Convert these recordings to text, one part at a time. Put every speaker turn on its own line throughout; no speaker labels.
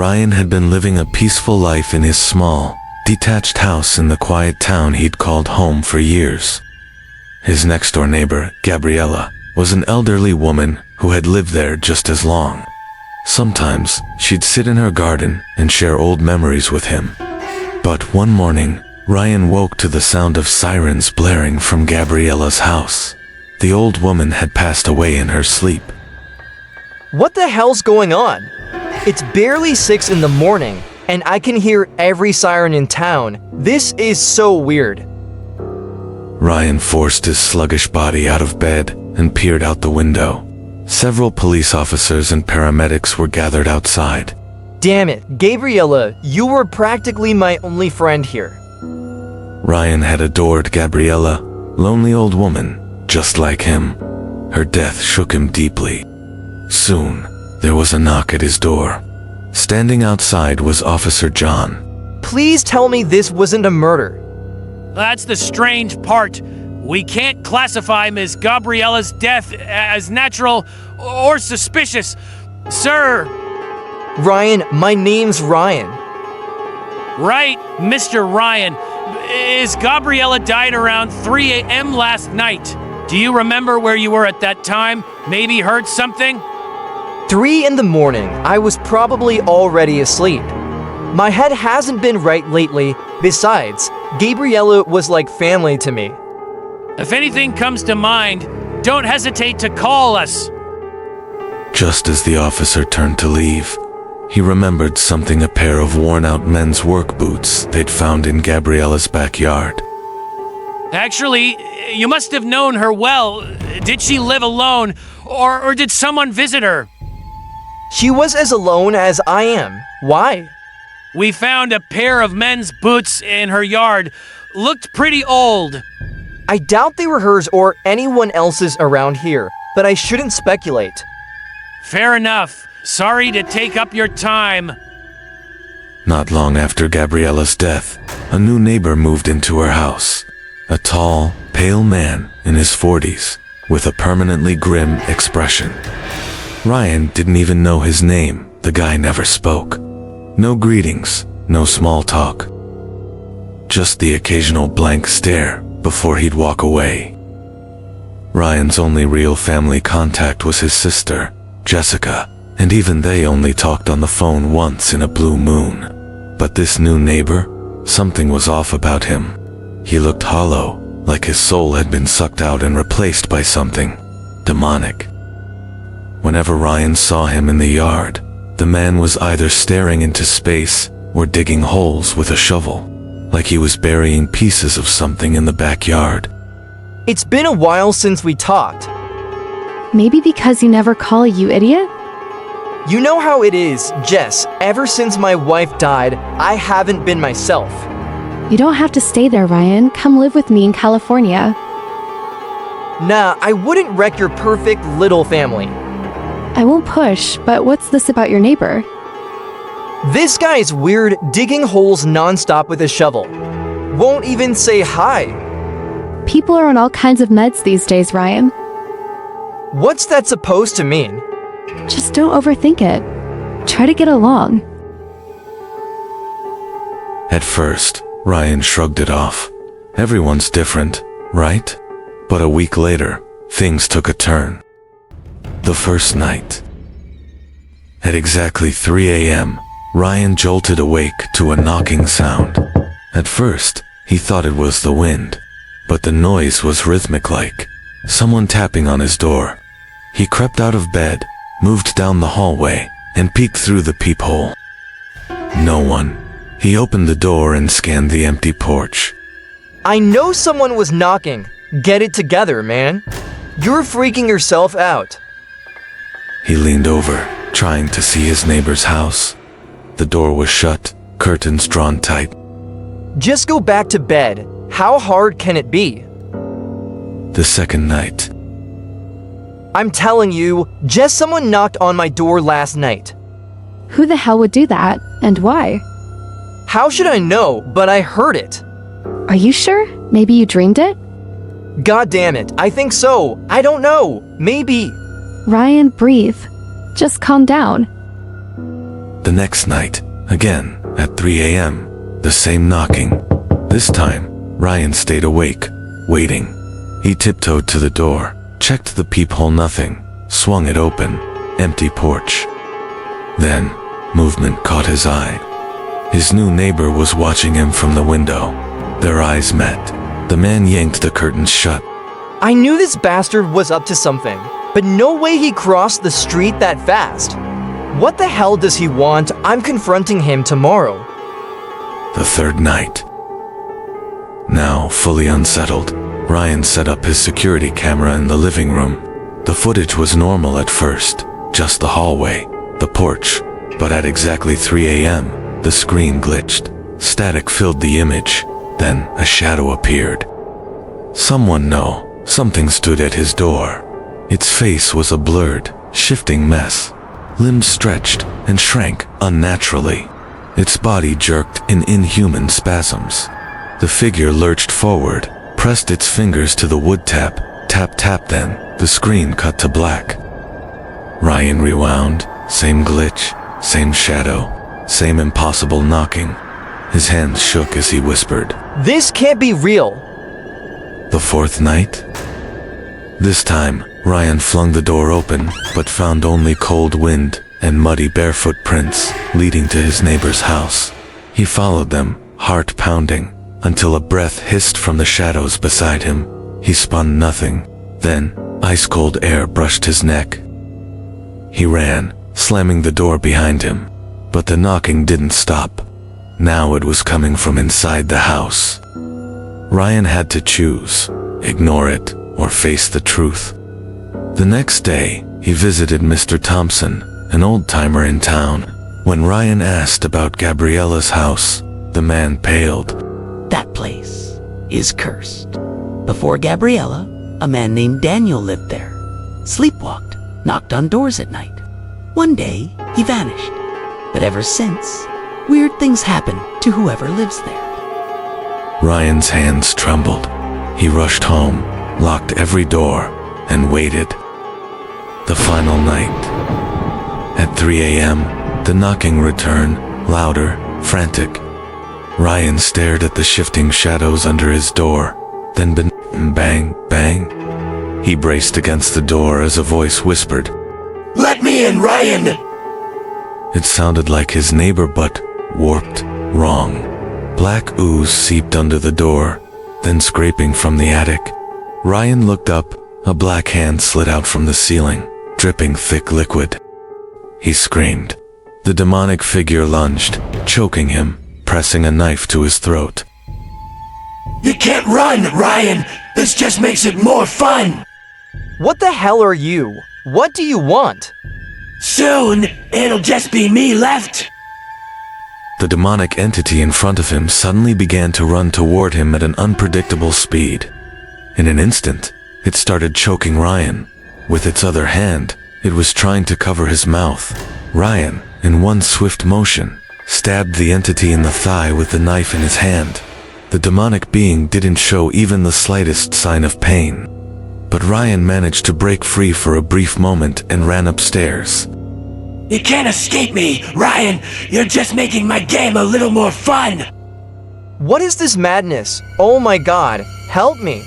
Ryan had been living a peaceful life in his small, detached house in the quiet town he'd called home for years. His next-door neighbor, Gabriella, was an elderly woman who had lived there just as long. Sometimes, she'd sit in her garden and share old memories with him. But one morning, Ryan woke to the sound of sirens blaring from Gabriella's house. The old woman had passed away in her sleep.
What the hell's going on? It's barely 6 in the morning, and I can hear every siren in town. This is so weird.
Ryan forced his sluggish body out of bed and peered out the window. Several police officers and paramedics were gathered outside.
Damn it, Gabriella, you were practically my only friend here.
Ryan had adored Gabriella, lonely old woman, just like him. Her death shook him deeply. Soon, there was a knock at his door. Standing outside was Officer John.
Please tell me this wasn't a murder.
That's the strange part. We can't classify Ms. Gabriella's death as natural or suspicious. Sir!
Ryan, my name's Ryan.
Right, Mr. Ryan. Is Gabriella died around 3 a.m. last night? Do you remember where you were at that time? Maybe heard something?
3 in the morning. I was probably already asleep. My head hasn't been right lately. Besides, Gabriella was like family to me.
If anything comes to mind, don't hesitate to call us.
Just as the officer turned to leave, he remembered something: a pair of worn-out men's work boots they'd found in Gabriella's backyard.
Actually, you must have known her well. Did she live alone, or did someone visit her?
She was as alone as I am. Why?
We found a pair of men's boots in her yard. Looked pretty old.
I doubt they were hers or anyone else's around here, but I shouldn't speculate.
Fair enough. Sorry to take up your time.
Not long after Gabriella's death, a new neighbor moved into her house. A tall, pale man in his 40s, with a permanently grim expression. Ryan didn't even know his name. The guy never spoke. No greetings, no small talk. Just the occasional blank stare before he'd walk away. Ryan's only real family contact was his sister, Jessica, and even they only talked on the phone once in a blue moon. But this new neighbor, something was off about him. He looked hollow, like his soul had been sucked out and replaced by something demonic. Whenever Ryan saw him in the yard, the man was either staring into space or digging holes with a shovel, like he was burying pieces of something in the backyard.
It's been a while since we talked.
Maybe because you never call, you idiot?
You know how it is, Jess. Ever since my wife died, I haven't been myself.
You don't have to stay there, Ryan. Come live with me in California.
Nah, I wouldn't wreck your perfect little family.
I won't push, but what's this about your neighbor?
This guy's weird, digging holes nonstop with a shovel. Won't even say hi.
People are on all kinds of meds these days, Ryan.
What's that supposed to mean?
Just don't overthink it. Try to get along.
At first, Ryan shrugged it off. Everyone's different, right? But a week later, things took a turn. The first night. At exactly 3 a.m., Ryan jolted awake to a knocking sound. At first, he thought it was the wind, but the noise was rhythmic, like someone tapping on his door. He crept out of bed, moved down the hallway, and peeked through the peephole. No one. He opened the door and scanned the empty porch.
I know someone was knocking. Get it together, man. You're freaking yourself out.
He leaned over, trying to see his neighbor's house. The door was shut, curtains drawn tight.
Just go back to bed. How hard can it be?
The second night.
I'm telling you, just someone knocked on my door last night.
Who the hell would do that, and why?
How should I know? But I heard it.
Are you sure? Maybe you dreamed it?
God damn it, I think so. I don't know. Maybe.
Ryan, breathe. Just calm down.
The next night, again, at 3 a.m., the same knocking. This time, Ryan stayed awake, waiting. He tiptoed to the door, checked the peephole, nothing, swung it open, empty porch. Then, movement caught his eye. His new neighbor was watching him from the window. Their eyes met. The man yanked the curtains shut.
I knew this bastard was up to something, but no way he crossed the street that fast. What the hell does he want? I'm confronting him tomorrow.
The third night. Now, fully unsettled, Ryan set up his security camera in the living room. The footage was normal at first, just the hallway, the porch, but at exactly 3 a.m., the screen glitched. Static filled the image, then a shadow appeared. Something stood at his door. Its face was a blurred, shifting mess. Limbs stretched and shrank unnaturally. Its body jerked in inhuman spasms. The figure lurched forward, pressed its fingers to the wood tap, tap, then the screen cut to black. Ryan rewound, same glitch, same shadow, same impossible knocking. His hands shook as he whispered,
This can't be real.
The fourth night? This time, Ryan flung the door open, but found only cold wind and muddy barefoot prints leading to his neighbor's house. He followed them, heart pounding, until a breath hissed from the shadows beside him. He spun nothing. Then, ice-cold air brushed his neck. He ran, slamming the door behind him. But the knocking didn't stop. Now it was coming from inside the house. Ryan had to choose, ignore it, or face the truth. The next day, he visited Mr. Thompson, an old-timer in town. When Ryan asked about Gabriella's house, the man paled.
That place is cursed. Before Gabriella, a man named Daniel lived there. Sleepwalked, knocked on doors at night. One day, he vanished. But ever since, weird things happen to whoever lives there.
Ryan's hands trembled. He rushed home, locked every door, and waited. The final night. At 3 a.m., the knocking returned, louder, frantic. Ryan stared at the shifting shadows under his door, then bang, bang. He braced against the door as a voice whispered,
Let me in, Ryan!
It sounded like his neighbor, but warped, wrong. Black ooze seeped under the door, then scraping from the attic. Ryan looked up. A black hand slid out from the ceiling, dripping thick liquid. He screamed. The demonic figure lunged, choking him, pressing a knife to his throat.
You can't run, Ryan! This just makes it more fun!
What the hell are you? What do you want?
Soon, it'll just be me left!
The demonic entity in front of him suddenly began to run toward him at an unpredictable speed. In an instant, it started choking Ryan. With its other hand, it was trying to cover his mouth. Ryan, in one swift motion, stabbed the entity in the thigh with the knife in his hand. The demonic being didn't show even the slightest sign of pain. But Ryan managed to break free for a brief moment and ran upstairs.
You can't escape me, Ryan! You're just making my game a little more fun!
What is this madness? Oh my god, help me.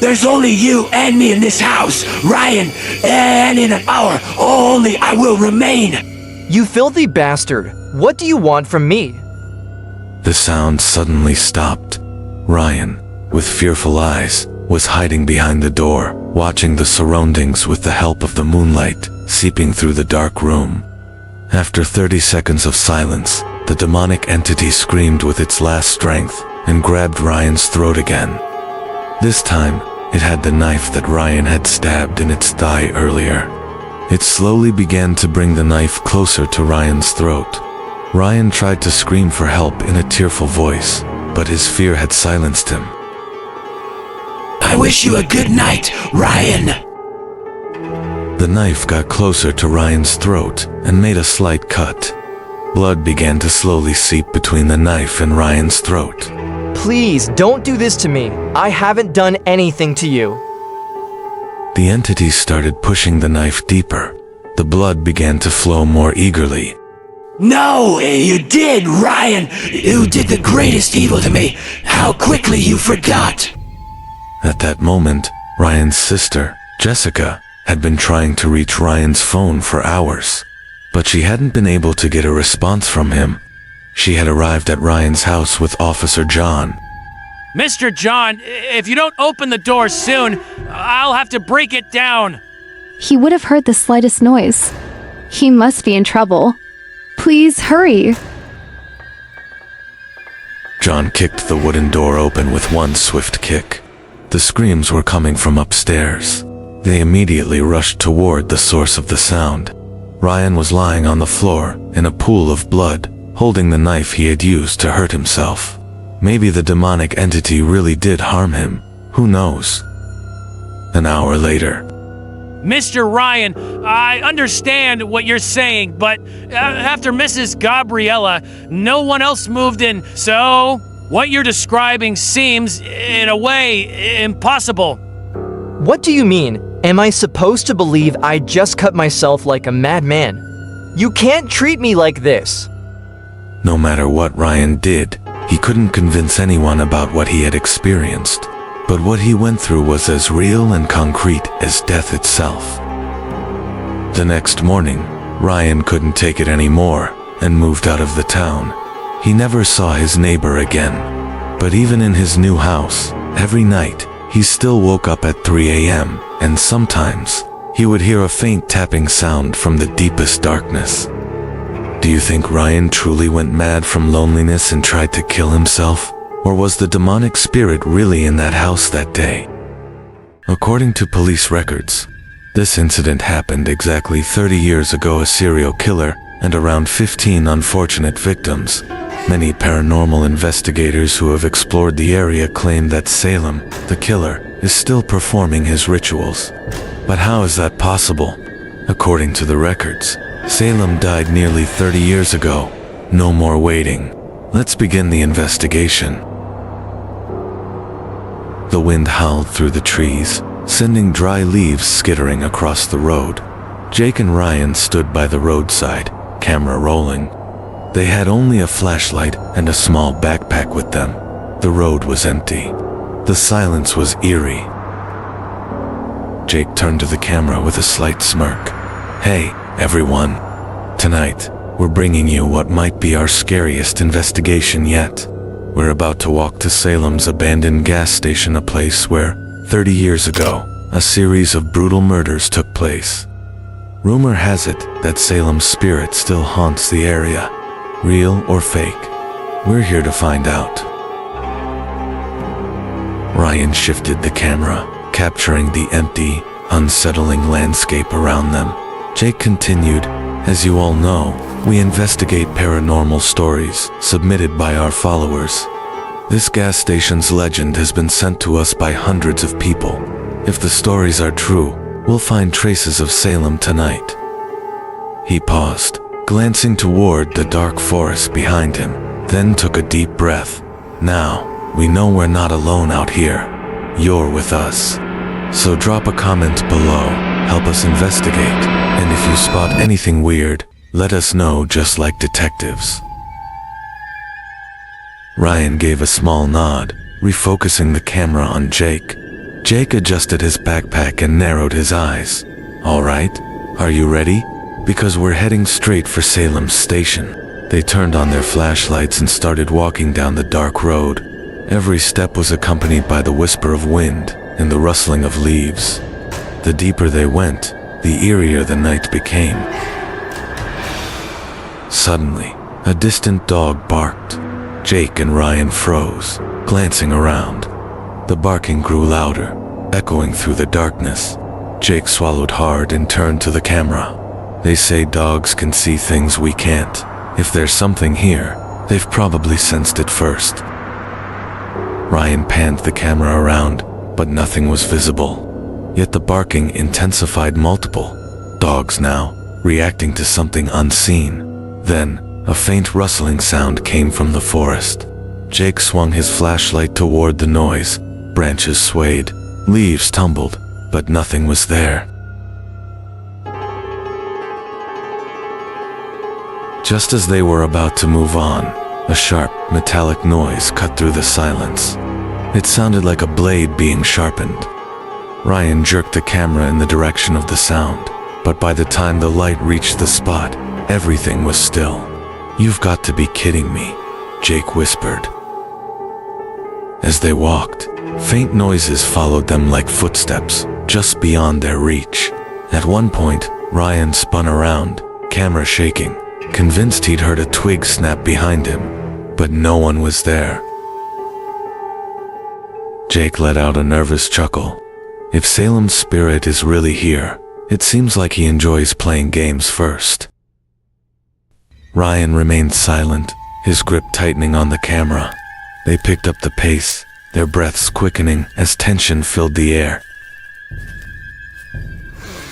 There's only you and me in this house, Ryan! And in an hour, only I will remain!
You filthy bastard. What do you want from me?
The sound suddenly stopped. Ryan, with fearful eyes, was hiding behind the door, watching the surroundings with the help of the moonlight seeping through the dark room. After 30 seconds of silence, the demonic entity screamed with its last strength and grabbed Ryan's throat again. This time, it had the knife that Ryan had stabbed in its thigh earlier. It slowly began to bring the knife closer to Ryan's throat. Ryan tried to scream for help in a tearful voice, but his fear had silenced him.
I wish you a good night, Ryan!
The knife got closer to Ryan's throat and made a slight cut. Blood began to slowly seep between the knife and Ryan's throat.
Please, don't do this to me. I haven't done anything to you.
The entity started pushing the knife deeper. The blood began to flow more eagerly.
No, you did, Ryan. You did the greatest evil to me. How quickly you forgot.
At that moment, Ryan's sister, Jessica, had been trying to reach Ryan's phone for hours, but she hadn't been able to get a response from him. She had arrived at Ryan's house with Officer John.
Mr. John, if you don't open the door soon, I'll have to break it down.
He would have heard the slightest noise. He must be in trouble. Please hurry.
John kicked the wooden door open with one swift kick. The screams were coming from upstairs. They immediately rushed toward the source of the sound. Ryan was lying on the floor in a pool of blood, holding the knife he had used to hurt himself. Maybe the demonic entity really did harm him. Who knows? An hour later.
Mr. Ryan, I understand what you're saying, but after Mrs. Gabriella, no one else moved in, so what you're describing seems, in a way, impossible.
What do you mean? Am I supposed to believe I just cut myself like a madman? You can't treat me like this.
No matter what Ryan did, he couldn't convince anyone about what he had experienced. But what he went through was as real and concrete as death itself. The next morning, Ryan couldn't take it anymore and moved out of the town. He never saw his neighbor again. But even in his new house, every night, he still woke up at 3 a.m., and sometimes he would hear a faint tapping sound from the deepest darkness. Do you think Ryan truly went mad from loneliness and tried to kill himself? Or was the demonic spirit really in that house that day? According to police records, this incident happened exactly 30 years ago. A serial killer and around 15 unfortunate victims. Many paranormal investigators who have explored the area claim that Salem, the killer, is still performing his rituals. But how is that possible? According to the records, Salem died nearly 30 years ago. No more waiting. Let's begin the investigation. The wind howled through the trees, sending dry leaves skittering across the road. Jake and Ryan stood by the roadside, camera rolling. They had only a flashlight and a small backpack with them. The road was empty. The silence was eerie. Jake turned to the camera with a slight smirk. Hey, everyone. Tonight, we're bringing you what might be our scariest investigation yet. We're about to walk to Salem's abandoned gas station, a place where, 30 years ago, a series of brutal murders took place. Rumor has it that Salem's spirit still haunts the area. Real or fake? We're here to find out. Ryan shifted the camera, capturing the empty, unsettling landscape around them. Jake continued, as you all know, we investigate paranormal stories submitted by our followers. This gas station's legend has been sent to us by hundreds of people. If the stories are true, we'll find traces of Salem tonight. He paused, glancing toward the dark forest behind him, then took a deep breath. Now, we know we're not alone out here. You're with us. So drop a comment below, help us investigate, and if you spot anything weird, let us know just like detectives. Ryan gave a small nod, refocusing the camera on Jake. Jake adjusted his backpack and narrowed his eyes. All right, are you ready? Because we're heading straight for Salem's station. They turned on their flashlights and started walking down the dark road. Every step was accompanied by the whisper of wind and the rustling of leaves. The deeper they went, the eerier the night became. Suddenly, a distant dog barked. Jake and Ryan froze, glancing around. The barking grew louder, echoing through the darkness. Jake swallowed hard and turned to the camera. They say dogs can see things we can't. If there's something here, they've probably sensed it first. Ryan panned the camera around, but nothing was visible. Yet the barking intensified. Multiple dogs now, reacting to something unseen. Then, a faint rustling sound came from the forest. Jake swung his flashlight toward the noise. Branches swayed, leaves tumbled, but nothing was there. Just as they were about to move on, a sharp, metallic noise cut through the silence. It sounded like a blade being sharpened. Ryan jerked the camera in the direction of the sound, but by the time the light reached the spot, everything was still. "You've got to be kidding me," Jake whispered. As they walked, faint noises followed them like footsteps, just beyond their reach. At one point, Ryan spun around, camera shaking, convinced he'd heard a twig snap behind him, but no one was there. Jake let out a nervous chuckle. If Salem's spirit is really here, it seems like he enjoys playing games first. Ryan remained silent, his grip tightening on the camera. They picked up the pace, their breaths quickening as tension filled the air.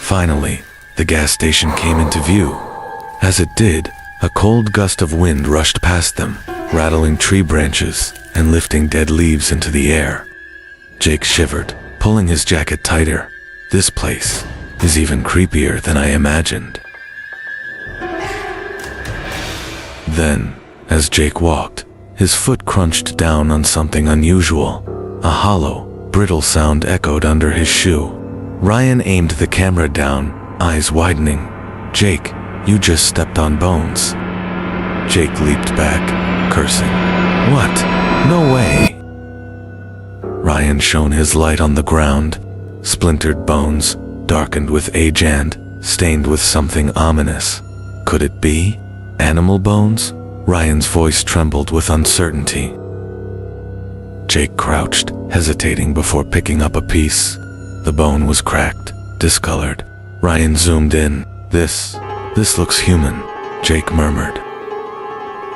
Finally, the gas station came into view. As it did, a cold gust of wind rushed past them, rattling tree branches and lifting dead leaves into the air. Jake shivered, pulling his jacket tighter. This place is even creepier than I imagined. Then, as Jake walked, his foot crunched down on something unusual. A hollow, brittle sound echoed under his shoe. Ryan aimed the camera down, eyes widening. "Jake, you just stepped on bones." Jake leaped back, cursing. "What? No way!" Ryan shone his light on the ground. Splintered bones, darkened with age and stained with something ominous. Could it be animal bones? Ryan's voice trembled with uncertainty. Jake crouched, hesitating before picking up a piece. The bone was cracked, discolored. Ryan zoomed in. This looks human," Jake murmured.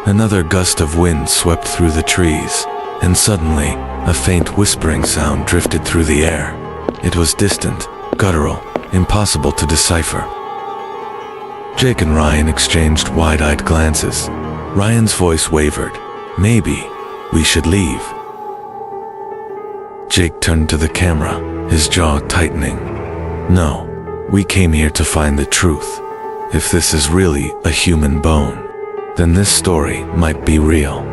Another gust of wind swept through the trees, and suddenly, a faint whispering sound drifted through the air. It was distant, guttural, impossible to decipher. Jake and Ryan exchanged wide-eyed glances. Ryan's voice wavered. "Maybe we should leave." Jake turned to the camera, his jaw tightening. "No, we came here to find the truth. If this is really a human bone, then this story might be real."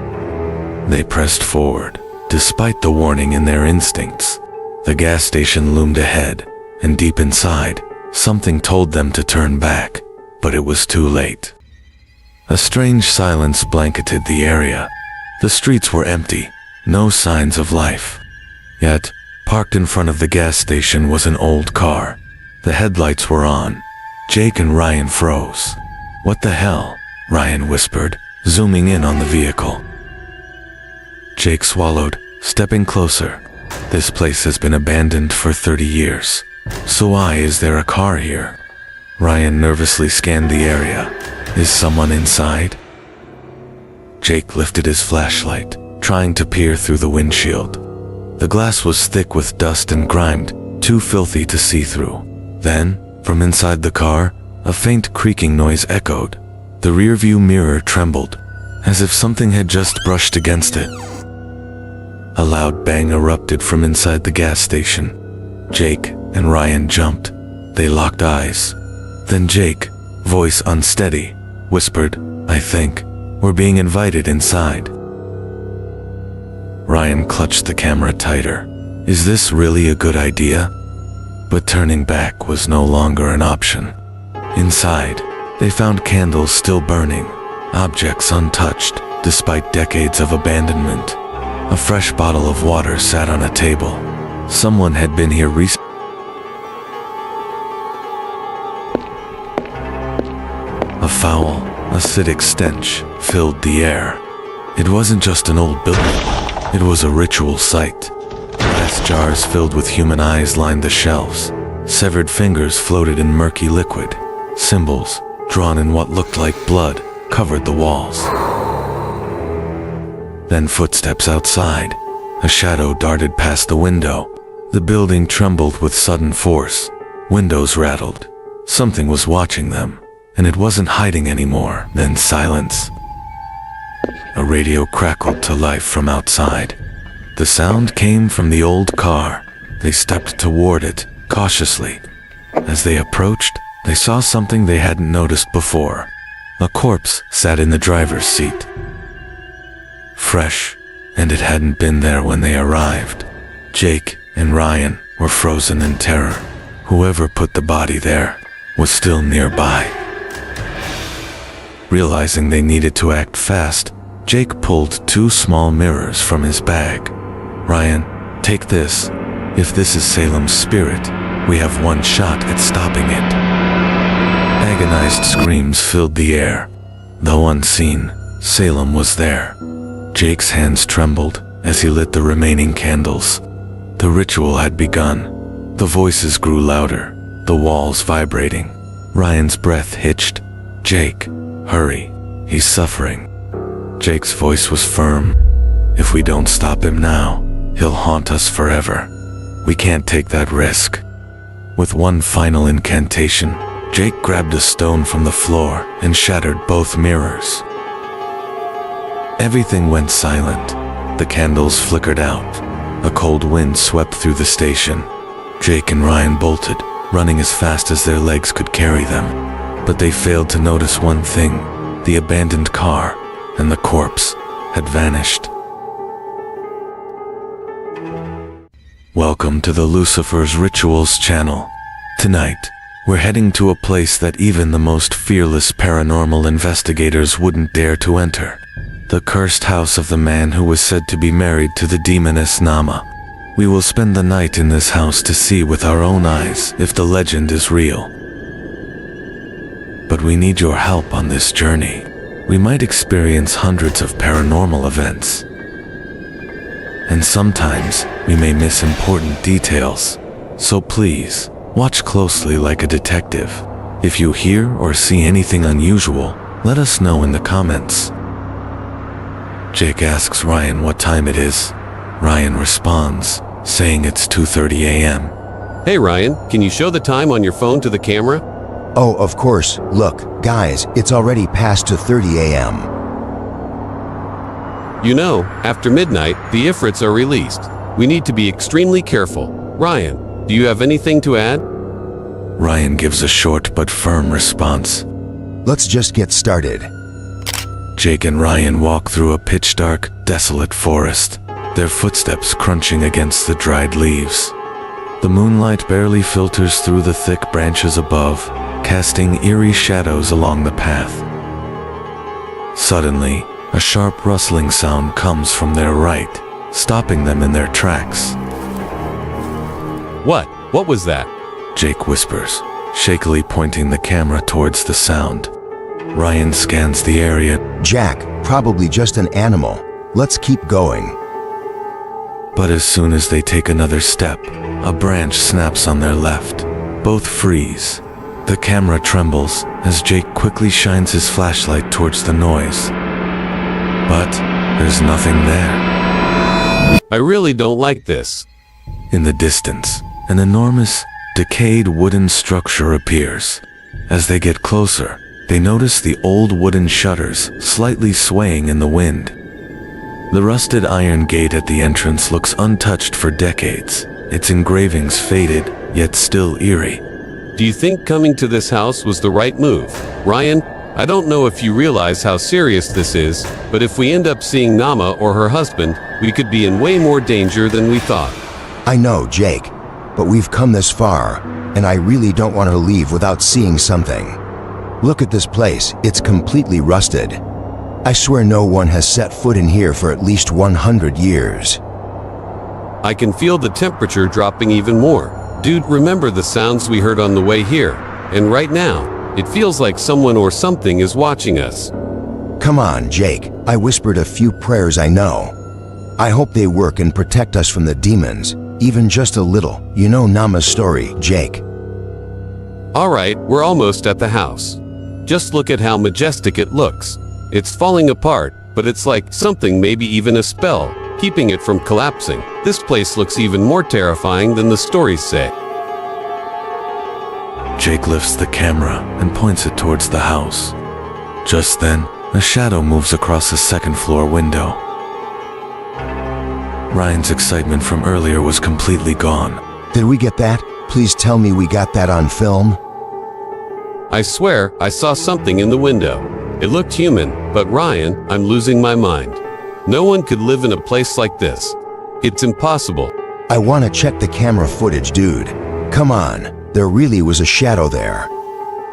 They pressed forward, despite the warning in their instincts. The gas station loomed ahead, and deep inside, something told them to turn back, but it was too late. A strange silence blanketed the area. The streets were empty, no signs of life. Yet, parked in front of the gas station was an old car. The headlights were on. Jake and Ryan froze. "What the hell?" Ryan whispered, zooming in on the vehicle. Jake swallowed, stepping closer. "This place has been abandoned for 30 years. So why is there a car here?" Ryan nervously scanned the area. "Is someone inside?" Jake lifted his flashlight, trying to peer through the windshield. The glass was thick with dust and grimed, too filthy to see through. Then, from inside the car, a faint creaking noise echoed. The rearview mirror trembled, as if something had just brushed against it. A loud bang erupted from inside the gas station. Jake and Ryan jumped. They locked eyes. Then Jake, voice unsteady, whispered, "I think we're being invited inside." Ryan clutched the camera tighter. Is this really a good idea? But turning back was no longer an option. Inside, they found candles still burning, objects untouched despite decades of abandonment. A fresh bottle of water sat on a table. Someone had been here recently. A foul, acidic stench filled the air. It wasn't just an old building. It was a ritual site. Glass jars filled with human eyes lined the shelves. Severed fingers floated in murky liquid. Symbols, drawn in what looked like blood, covered the walls. Then footsteps outside. A shadow darted past the window. The building trembled with sudden force. Windows rattled. Something was watching them, and it wasn't hiding anymore. Then silence. A radio crackled to life from outside. The sound came from the old car. They stepped toward it, cautiously. As they approached, they saw something they hadn't noticed before. A corpse sat in the driver's seat. Fresh, and it hadn't been there when they arrived. Jake and Ryan were frozen in terror. Whoever put the body there was still nearby. Realizing they needed to act fast, Jake pulled 2 small mirrors from his bag. "Ryan, take this. If this is Salem's spirit, we have one shot at stopping it." Agonized screams filled the air. Though unseen, Salem was there. Jake's hands trembled as he lit the remaining candles. The ritual had begun. The voices grew louder, the walls vibrating. Ryan's breath hitched. "Jake, hurry. He's suffering." Jake's voice was firm. "If we don't stop him now, he'll haunt us forever. We can't take that risk." With one final incantation, Jake grabbed a stone from the floor and shattered both mirrors. Everything went silent. The candles flickered out. A cold wind swept through the station. Jake and Ryan bolted, running as fast as their legs could carry them. But they failed to notice one thing: the abandoned car and the corpse had vanished. Welcome to the Lucifer's Rituals channel. Tonight, we're heading to a place that even the most fearless paranormal investigators wouldn't dare to enter. The cursed house of the man who was said to be married to the demoness Nama. We will spend the night in this house to see with our own eyes if the legend is real. But we need your help on this journey. We might experience hundreds of paranormal events. And sometimes we may miss important details. So please, watch closely like a detective. If you hear or see anything unusual, let us know in the comments. Jake asks Ryan what time it is. Ryan responds, saying it's 2:30 a.m.
Hey Ryan, can you show the time on your phone to the camera?
Oh, of course. Look, guys, it's already past 2:30 a.m.
You know, after midnight, the Ifrits are released. We need to be extremely careful. Ryan, do you have anything to add?
Ryan gives a short but firm response.
Let's just get started.
Jake and Ryan walk through a pitch-dark, desolate forest, their footsteps crunching against the dried leaves. The moonlight barely filters through the thick branches above, casting eerie shadows along the path. Suddenly, a sharp rustling sound comes from their right, stopping them in their tracks.
What? What was that?
Jake whispers, shakily pointing the camera towards the sound. Ryan scans the area.
Jack, probably just an animal. Let's keep going.
But as soon as they take another step, a branch snaps on their left. Both freeze. The camera trembles as Jake quickly shines his flashlight towards the noise. But there's nothing there.
I really don't like this.
In the distance, an enormous, decayed wooden structure appears. As they get closer, they notice the old wooden shutters slightly swaying in the wind. The rusted iron gate at the entrance looks untouched for decades, its engravings faded, yet still eerie.
Do you think coming to this house was the right move? Ryan, I don't know if you realize how serious this is, but if we end up seeing Nama or her husband, we could be in way more danger than we thought.
I know, Jake, but we've come this far, and I really don't want to leave without seeing something. Look at this place, it's completely rusted. I swear no one has set foot in here for at least 100 years.
I can feel the temperature dropping even more. Dude, remember the sounds we heard on the way here? And right now, it feels like someone or something is watching us.
Come on, Jake. I whispered a few prayers I know. I hope they work and protect us from the demons, even just a little. You know Nama's story, Jake.
All right, we're almost at the house. Just look at how majestic it looks. It's falling apart, but it's like something, maybe even a spell, keeping it from collapsing. This place looks even more terrifying than the stories say.
Jake lifts the camera and points it towards the house. Just then, a shadow moves across the second-floor window. Ryan's excitement from earlier was completely gone.
Did we get that? Please tell me we got that on film.
I swear, I saw something in the window. It looked human, but Ryan, I'm losing my mind. No one could live in a place like this. It's impossible.
I want to check the camera footage, dude. Come on, there really was a shadow there.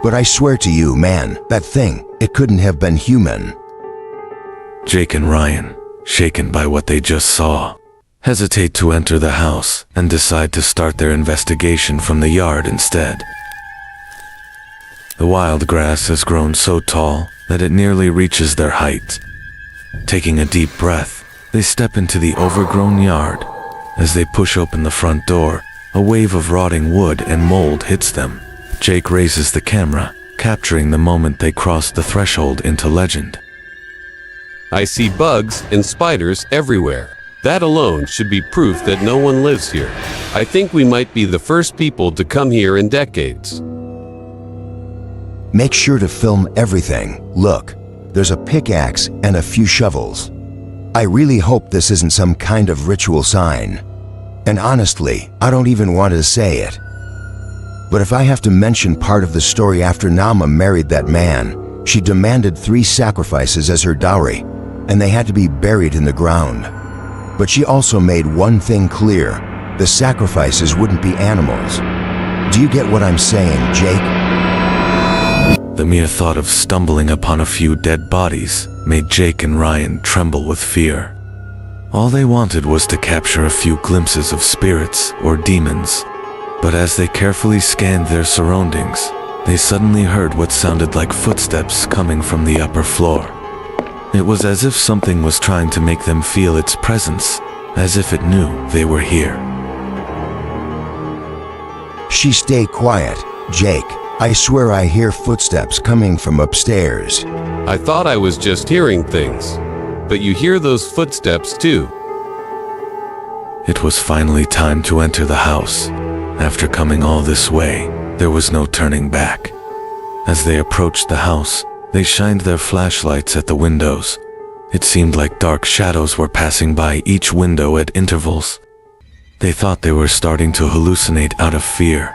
But I swear to you, man, that thing, it couldn't have been human.
Jake and Ryan, shaken by what they just saw, hesitate to enter the house and decide to start their investigation from the yard instead. The wild grass has grown so tall that it nearly reaches their height. Taking a deep breath, they step into the overgrown yard. As they push open the front door, a wave of rotting wood and mold hits them. Jake raises the camera, capturing the moment they cross the threshold into legend.
I see bugs and spiders everywhere. That alone should be proof that no one lives here. I think we might be the first people to come here in decades.
Make sure to film everything. Look, there's a pickaxe and a few shovels. I really hope this isn't some kind of ritual sign. And honestly, I don't even want to say it. But if I have to mention part of the story, after Nama married that man, she demanded 3 sacrifices as her dowry, and they had to be buried in the ground. But she also made one thing clear: the sacrifices wouldn't be animals. Do you get what I'm saying, Jake?
The mere thought of stumbling upon a few dead bodies made Jake and Ryan tremble with fear. All they wanted was to capture a few glimpses of spirits or demons. But as they carefully scanned their surroundings, they suddenly heard what sounded like footsteps coming from the upper floor. It was as if something was trying to make them feel its presence, as if it knew they were here.
She stay quiet, Jake. I swear I hear footsteps coming from upstairs.
I thought I was just hearing things. But you hear those footsteps too.
It was finally time to enter the house. After coming all this way, there was no turning back. As they approached the house, they shined their flashlights at the windows. It seemed like dark shadows were passing by each window at intervals. They thought they were starting to hallucinate out of fear.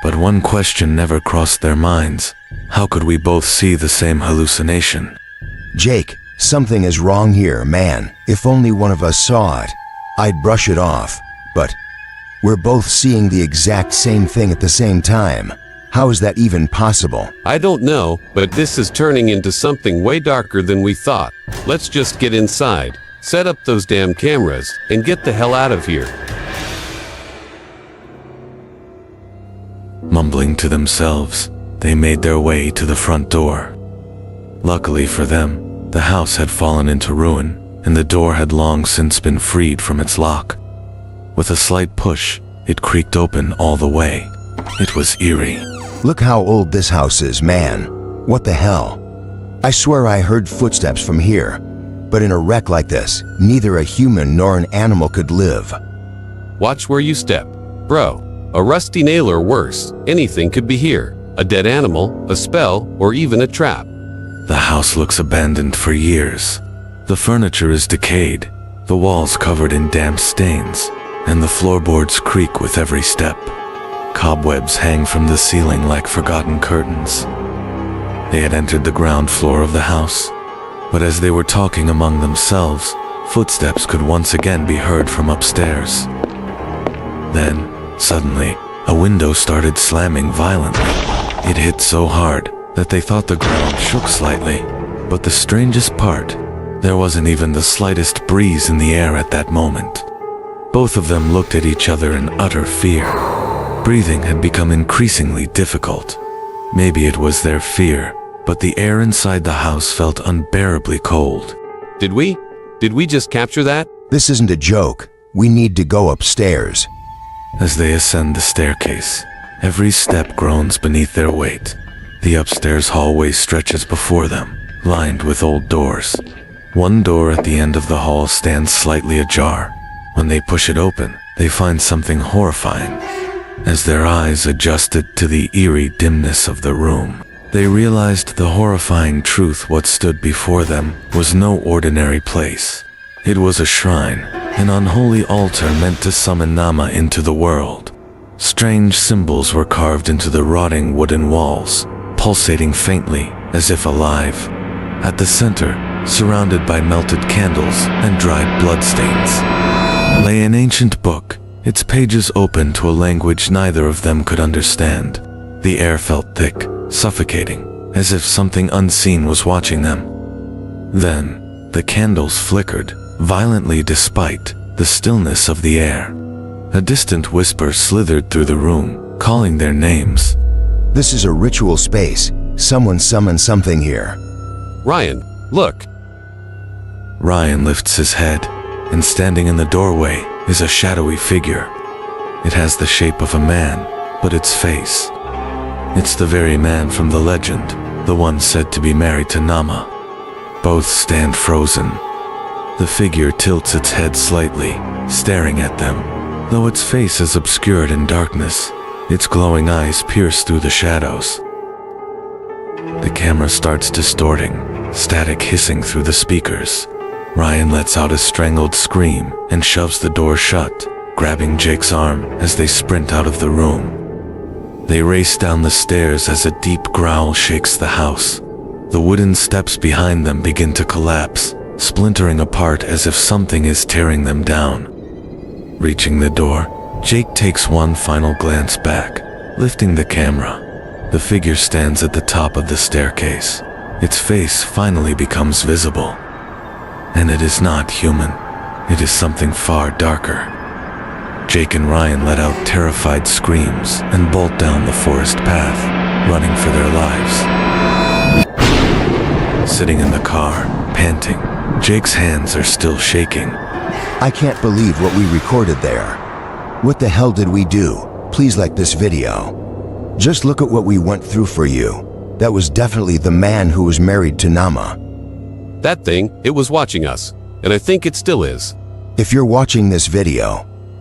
But one question never crossed their minds. How could we both see the same hallucination?
Jake, something is wrong here, man. If only one of us saw it, I'd brush it off. But we're both seeing the exact same thing at the same time. How is that even possible?
I don't know, but this is turning into something way darker than we thought. Let's just get inside, set up those damn cameras, and get the hell out of here.
Mumbling to themselves, they made their way to the front door. Luckily for them, the house had fallen into ruin, and the door had long since been freed from its lock. With a slight push, it creaked open all the way. It was eerie.
Look how old this house is, man. What the hell? I swear I heard footsteps from here. But in a wreck like this, neither a human nor an animal could live.
Watch where you step. Bro, a rusty nail or worse, anything could be here. A dead animal, a spell, or even a trap.
The house looks abandoned for years. The furniture is decayed, the walls covered in damp stains, and the floorboards creak with every step. Cobwebs hang from the ceiling like forgotten curtains. They had entered the ground floor of the house, but as they were talking among themselves, footsteps could once again be heard from upstairs. Then, suddenly, a window started slamming violently. It hit so hard that they thought the ground shook slightly. But the strangest part, there wasn't even the slightest breeze in the air at that moment. Both of them looked at each other in utter fear. Breathing had become increasingly difficult. Maybe it was their fear, but the air inside the house felt unbearably cold.
Did we just capture that?
This isn't a joke. We need to go upstairs.
As they ascend the staircase, every step groans beneath their weight. The upstairs hallway stretches before them, lined with old doors. One door at the end of the hall stands slightly ajar. When they push it open, they find something horrifying. As their eyes adjusted to the eerie dimness of the room, they realized the horrifying truth: what stood before them was no ordinary place. It was a shrine, an unholy altar meant to summon Nama into the world. Strange symbols were carved into the rotting wooden walls, pulsating faintly as if alive. At the center, surrounded by melted candles and dried bloodstains, lay an ancient book, its pages open to a language neither of them could understand. The air felt thick, suffocating, as if something unseen was watching them. Then, the candles flickered, violently despite the stillness of the air. A distant whisper slithered through the room, calling their names.
This is a ritual space. Someone summoned something here.
Ryan, look.
Ryan lifts his head, and standing in the doorway is a shadowy figure. It has the shape of a man, but its face. It's the very man from the legend, the one said to be married to Nama. Both stand frozen. The figure tilts its head slightly, staring at them. Though its face is obscured in darkness, its glowing eyes pierce through the shadows. The camera starts distorting, static hissing through the speakers. Ryan lets out a strangled scream and shoves the door shut, grabbing Jake's arm as they sprint out of the room. They race down the stairs as a deep growl shakes the house. The wooden steps behind them begin to collapse, splintering apart as if something is tearing them down. Reaching the door, Jake takes one final glance back, lifting the camera. The figure stands at the top of the staircase. Its face finally becomes visible. And it is not human. It is something far darker. Jake and Ryan let out terrified screams and bolt down the forest path, running for their lives. Sitting in the car, panting, Jake's hands are still shaking.
I can't believe what we recorded there. What the hell did we do? Please like this video. Just look at what we went through for you. That was definitely the man who was married to Nama.
That thing, it was watching us, and I think it still is.
If you're watching this video,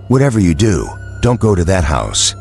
whatever you do, don't go to that house.